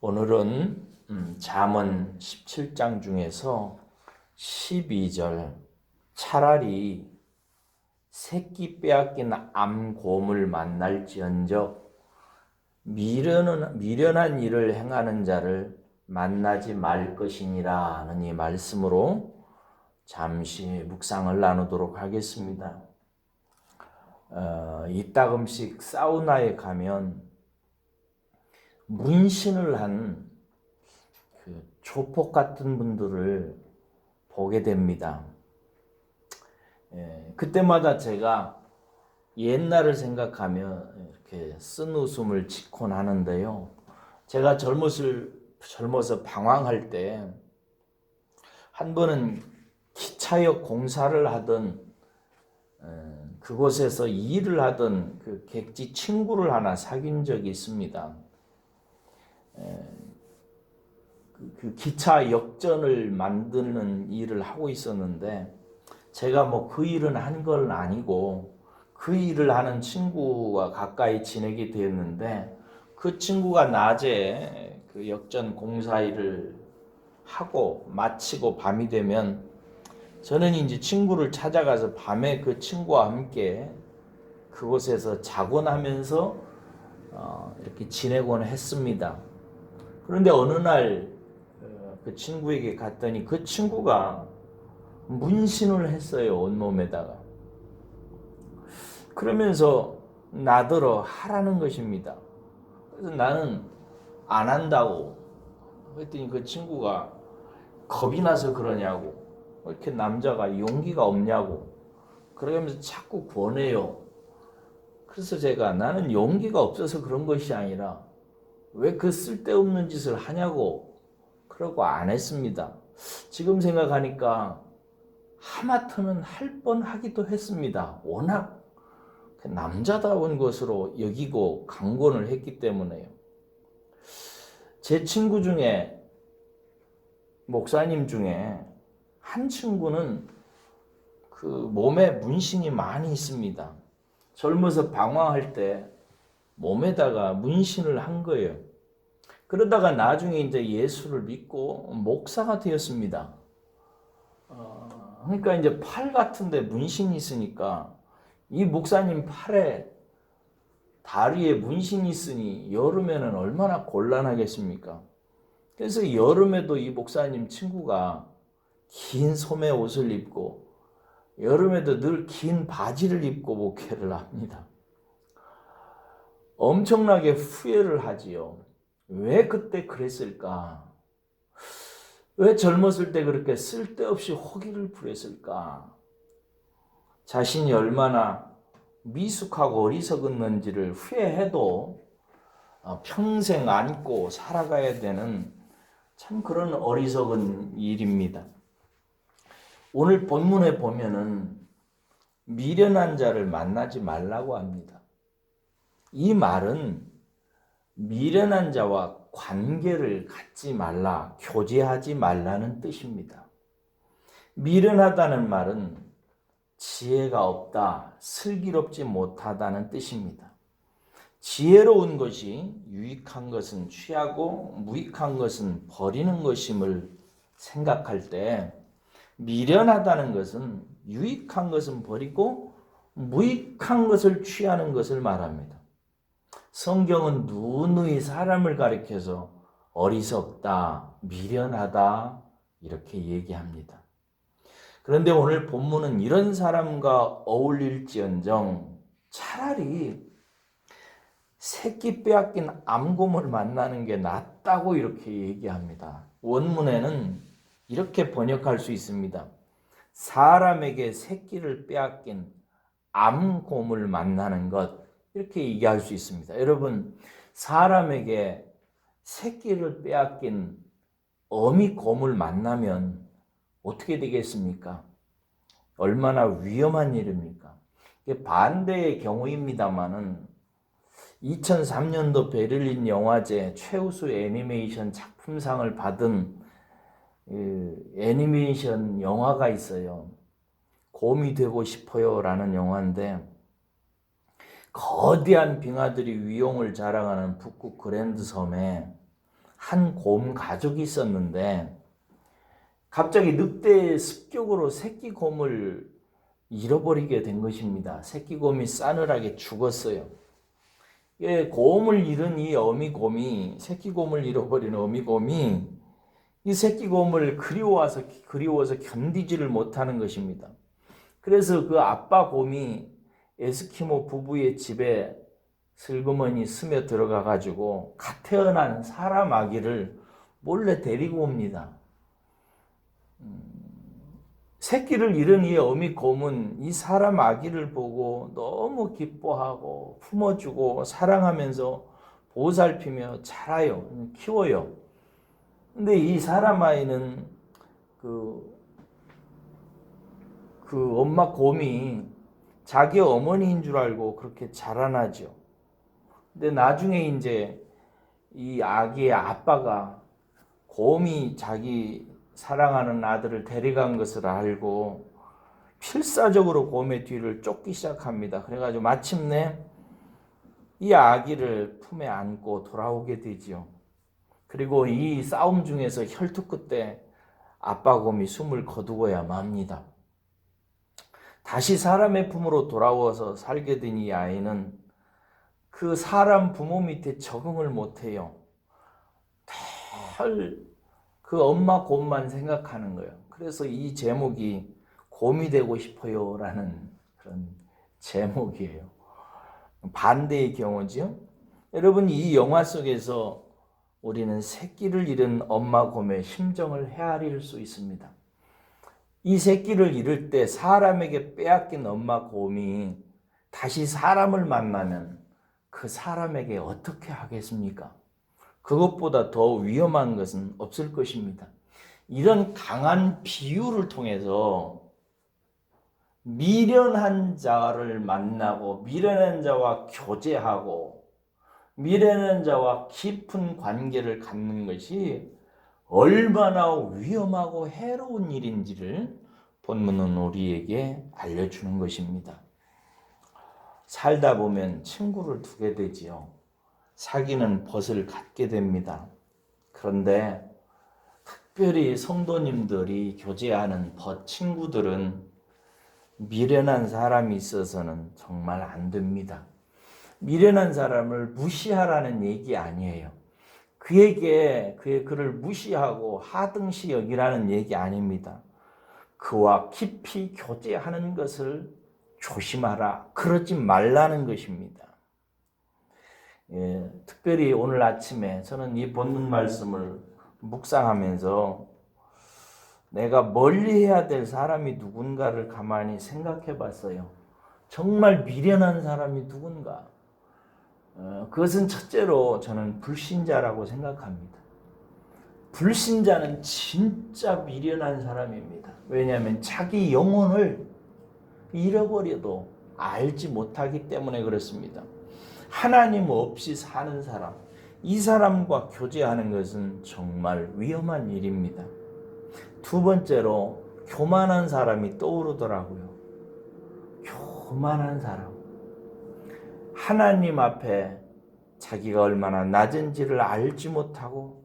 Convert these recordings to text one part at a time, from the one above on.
오늘은 잠언 17장 중에서 12절 차라리 새끼 빼앗긴 암곰을 만날지언정 미련한 일을 행하는 자를 만나지 말 것이니라 하는 이 말씀으로 잠시 묵상을 나누도록 하겠습니다. 이따금씩 사우나에 가면 문신을 한 그 조폭 같은 분들을 보게 됩니다. 그때마다 제가 옛날을 생각하며 이렇게 쓴웃음을 짓곤 하는데요. 제가 젊어서 방황할 때 한 번은 기차역 공사를 하던 그곳에서 일을 하던 그 객지 친구를 하나 사귄 적이 있습니다. 그 기차 역전을 만드는 일을 하고 있었는데 제가 뭐 그 일은 한 건 아니고 그 일을 하는 친구와 가까이 지내게 되었는데 그 친구가 낮에 그 역전 공사 일을 하고 마치고 밤이 되면 저는 이제 친구를 찾아가서 밤에 그 친구와 함께 그곳에서 자곤 하면서 이렇게 지내곤 했습니다. 그런데 어느 날 그 친구에게 갔더니 그 친구가 문신을 했어요, 온몸에다가. 그러면서 나더러 하라는 것입니다. 그래서 나는 안 한다고 그랬더니 그 친구가 겁이 나서 그러냐고, 이렇게 남자가 용기가 없냐고 그러면서 자꾸 권해요. 그래서 제가 나는 용기가 없어서 그런 것이 아니라 왜 그 쓸데없는 짓을 하냐고 그러고 안 했습니다. 지금 생각하니까 하마터면 할 뻔하기도 했습니다. 워낙 남자다운 것으로 여기고 강권을 했기 때문에요. 제 친구 중에 목사님 중에 한 친구는 그 몸에 문신이 많이 있습니다. 젊어서 방황할 때 몸에다가 문신을 한 거예요. 그러다가 나중에 이제 예수를 믿고 목사가 되었습니다. 그러니까 이제 팔 같은데 문신이 있으니까 이 목사님 팔에 다리에 문신이 있으니 여름에는 얼마나 곤란하겠습니까? 그래서 여름에도 이 목사님 친구가 긴 소매 옷을 입고 여름에도 늘 긴 바지를 입고 목회를 합니다. 엄청나게 후회를 하지요. 왜 그때 그랬을까? 왜 젊었을 때 그렇게 쓸데없이 호기를 부렸을까? 자신이 얼마나 미숙하고 어리석었는지를 후회해도 평생 안고 살아가야 되는 참 그런 어리석은 일입니다. 오늘 본문에 보면은 미련한 자를 만나지 말라고 합니다. 이 말은 미련한 자와 관계를 갖지 말라, 교제하지 말라는 뜻입니다. 미련하다는 말은 지혜가 없다, 슬기롭지 못하다는 뜻입니다. 지혜로운 것이 유익한 것은 취하고 무익한 것은 버리는 것임을 생각할 때 미련하다는 것은 유익한 것은 버리고 무익한 것을 취하는 것을 말합니다. 성경은 누누이 사람을 가리켜서 어리석다, 미련하다 이렇게 얘기합니다. 그런데 오늘 본문은 이런 사람과 어울릴지언정 차라리 새끼 빼앗긴 암곰을 만나는 게 낫다고 이렇게 얘기합니다. 원문에는 이렇게 번역할 수 있습니다. 사람에게 새끼를 빼앗긴 암곰을 만나는 것, 이렇게 얘기할 수 있습니다. 여러분, 사람에게 새끼를 빼앗긴 어미곰을 만나면 어떻게 되겠습니까? 얼마나 위험한 일입니까? 이게 반대의 경우입니다만은 2003년도 베를린 영화제 최우수 애니메이션 작품상을 받은 애니메이션 영화가 있어요. 곰이 되고 싶어요 라는 영화인데 거대한 빙하들이 위용을 자랑하는 북극 그랜드 섬에 한 곰 가족이 있었는데 갑자기 늑대의 습격으로 새끼 곰을 잃어버리게 된 것입니다. 새끼 곰이 싸늘하게 죽었어요. 예, 곰을 잃은 이 어미곰이, 새끼 곰을 잃어버린 어미곰이 이 새끼 곰을 그리워서 견디지를 못하는 것입니다. 그래서 그 아빠 곰이 에스키모 부부의 집에 슬그머니 스며 들어가 가지고 갓 태어난 사람 아기를 몰래 데리고 옵니다. 새끼를 잃은 이 어미곰은 이 사람 아기를 보고 너무 기뻐하고 품어주고 사랑하면서 보살피며 자라요. 키워요. 근데 이 사람 아이는 그 엄마 곰이 자기 어머니인 줄 알고 그렇게 자라나죠. 근데 나중에 이제 이 아기의 아빠가 곰이 자기 사랑하는 아들을 데려간 것을 알고 필사적으로 곰의 뒤를 쫓기 시작합니다. 그래가지고 마침내 이 아기를 품에 안고 돌아오게 되지요. 그리고 이 싸움 중에서 혈투 끝에 아빠 곰이 숨을 거두어야 맙니다. 다시 사람의 품으로 돌아와서 살게 된 이 아이는 그 사람 부모 밑에 적응을 못해요. 그 엄마 곰만 생각하는 거예요. 그래서 이 제목이 곰이 되고 싶어요 라는 그런 제목이에요. 반대의 경우죠. 여러분, 이 영화 속에서 우리는 새끼를 잃은 엄마 곰의 심정을 헤아릴 수 있습니다. 이 새끼를 잃을 때 사람에게 빼앗긴 엄마 곰이 다시 사람을 만나면 그 사람에게 어떻게 하겠습니까? 그것보다 더 위험한 것은 없을 것입니다. 이런 강한 비유를 통해서 미련한 자를 만나고 미련한 자와 교제하고 미련한 자와 깊은 관계를 갖는 것이 얼마나 위험하고 해로운 일인지를 본문은 우리에게 알려주는 것입니다. 살다 보면 친구를 두게 되지요. 사귀는 벗을 갖게 됩니다. 그런데 특별히 성도님들이 교제하는 벗 친구들은 미련한 사람이 있어서는 정말 안 됩니다. 미련한 사람을 무시하라는 얘기 아니에요. 그를 무시하고 하등시 여기라는 얘기 아닙니다. 그와 깊이 교제하는 것을 조심하라. 그러지 말라는 것입니다. 예, 특별히 오늘 아침에 저는 이 본문 말씀을 묵상하면서 내가 멀리해야 될 사람이 누군가를 가만히 생각해 봤어요. 정말 미련한 사람이 누군가? 그것은 첫째로 저는 불신자라고 생각합니다. 불신자는 진짜 미련한 사람입니다. 왜냐하면 자기 영혼을 잃어버려도 알지 못하기 때문에 그렇습니다. 하나님 없이 사는 사람, 이 사람과 교제하는 것은 정말 위험한 일입니다. 두 번째로 교만한 사람이 떠오르더라고요. 교만한 사람. 하나님 앞에 자기가 얼마나 낮은지를 알지 못하고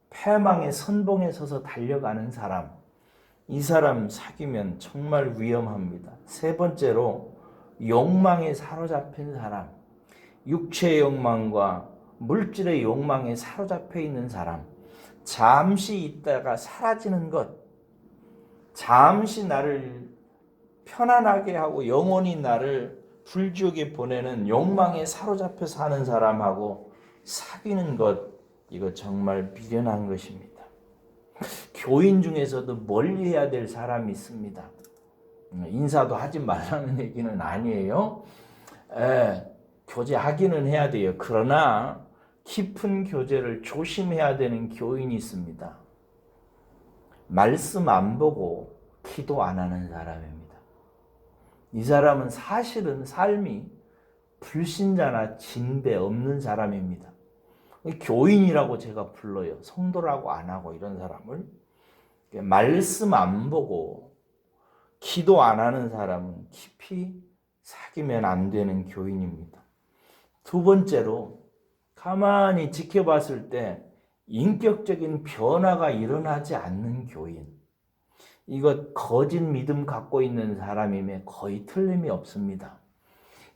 패망의 선봉에 서서 달려가는 사람. 이 사람 사귀면 정말 위험합니다. 세 번째로 욕망에 사로잡힌 사람. 육체의 욕망과 물질의 욕망에 사로잡혀 있는 사람. 잠시 있다가 사라지는 것. 잠시 나를 편안하게 하고 영원히 나를 불지옥에 보내는 욕망에 사로잡혀 사는 사람하고 사귀는 것, 이거 정말 미련한 것입니다. 교인 중에서도 멀리해야 될 사람이 있습니다. 인사도 하지 말라는 얘기는 아니에요. 교제하기는 해야 돼요. 그러나 깊은 교제를 조심해야 되는 교인이 있습니다. 말씀 안 보고 기도 안 하는 사람입니다. 이 사람은 사실은 삶이 불신자나 진배 없는 사람입니다. 교인이라고 제가 불러요. 성도라고 안 하고 이런 사람을. 말씀 안 보고 기도 안 하는 사람은 깊이 사귀면 안 되는 교인입니다. 두 번째로 가만히 지켜봤을 때 인격적인 변화가 일어나지 않는 교인, 이것 거짓 믿음 갖고 있는 사람임에 거의 틀림이 없습니다.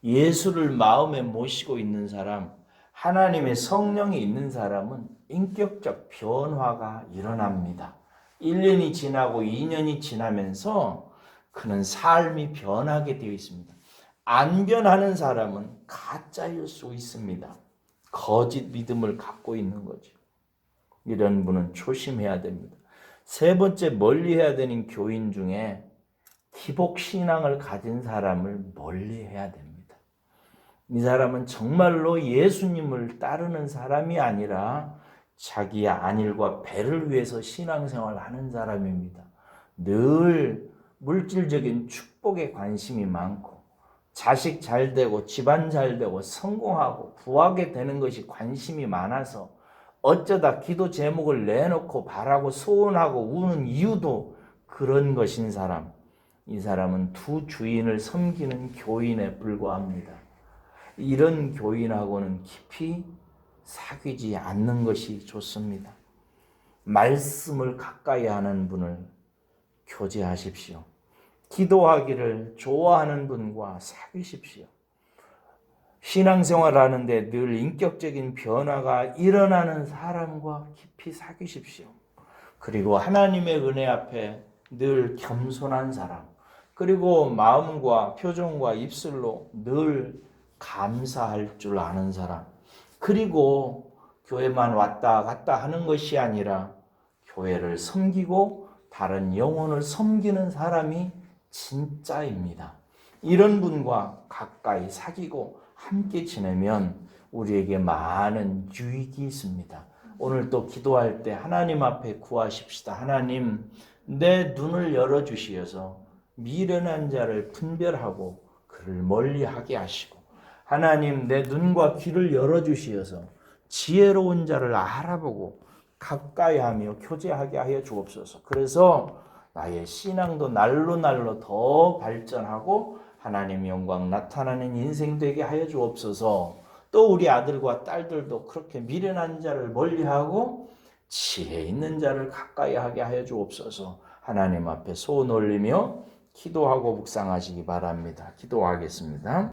예수를 마음에 모시고 있는 사람, 하나님의 성령이 있는 사람은 인격적 변화가 일어납니다. 1년이 지나고 2년이 지나면서 그는 삶이 변하게 되어 있습니다. 안 변하는 사람은 가짜일 수 있습니다. 거짓 믿음을 갖고 있는 거죠. 이런 분은 조심해야 됩니다. 세 번째, 멀리해야 되는 교인 중에 기복 신앙을 가진 사람을 멀리해야 됩니다. 이 사람은 정말로 예수님을 따르는 사람이 아니라 자기의 안일과 배를 위해서 신앙생활을 하는 사람입니다. 늘 물질적인 축복에 관심이 많고 자식 잘 되고 집안 잘 되고 성공하고 부하게 되는 것이 관심이 많아서 어쩌다 기도 제목을 내놓고 바라고 소원하고 우는 이유도 그런 것인 사람, 이 사람은 두 주인을 섬기는 교인에 불과합니다. 이런 교인하고는 깊이 사귀지 않는 것이 좋습니다. 말씀을 가까이 하는 분을 교제하십시오. 기도하기를 좋아하는 분과 사귀십시오. 신앙생활 하는데 늘 인격적인 변화가 일어나는 사람과 깊이 사귀십시오. 그리고 하나님의 은혜 앞에 늘 겸손한 사람, 그리고 마음과 표정과 입술로 늘 감사할 줄 아는 사람, 그리고 교회만 왔다 갔다 하는 것이 아니라 교회를 섬기고 다른 영혼을 섬기는 사람이 진짜입니다. 이런 분과 가까이 사귀고 함께 지내면 우리에게 많은 유익이 있습니다. 오늘 또 기도할 때 하나님 앞에 구하십시다. 하나님, 내 눈을 열어주시어서 미련한 자를 분별하고 그를 멀리하게 하시고, 하나님, 내 눈과 귀를 열어주시어서 지혜로운 자를 알아보고 가까이 하며 교제하게 하여 주옵소서. 그래서 나의 신앙도 날로 더 발전하고 하나님 영광 나타나는 인생 되게 하여 주옵소서. 또 우리 아들과 딸들도 그렇게 미련한 자를 멀리하고 지혜 있는 자를 가까이 하게 하여 주옵소서. 하나님 앞에 소원 올리며 기도하고 묵상하시기 바랍니다. 기도하겠습니다.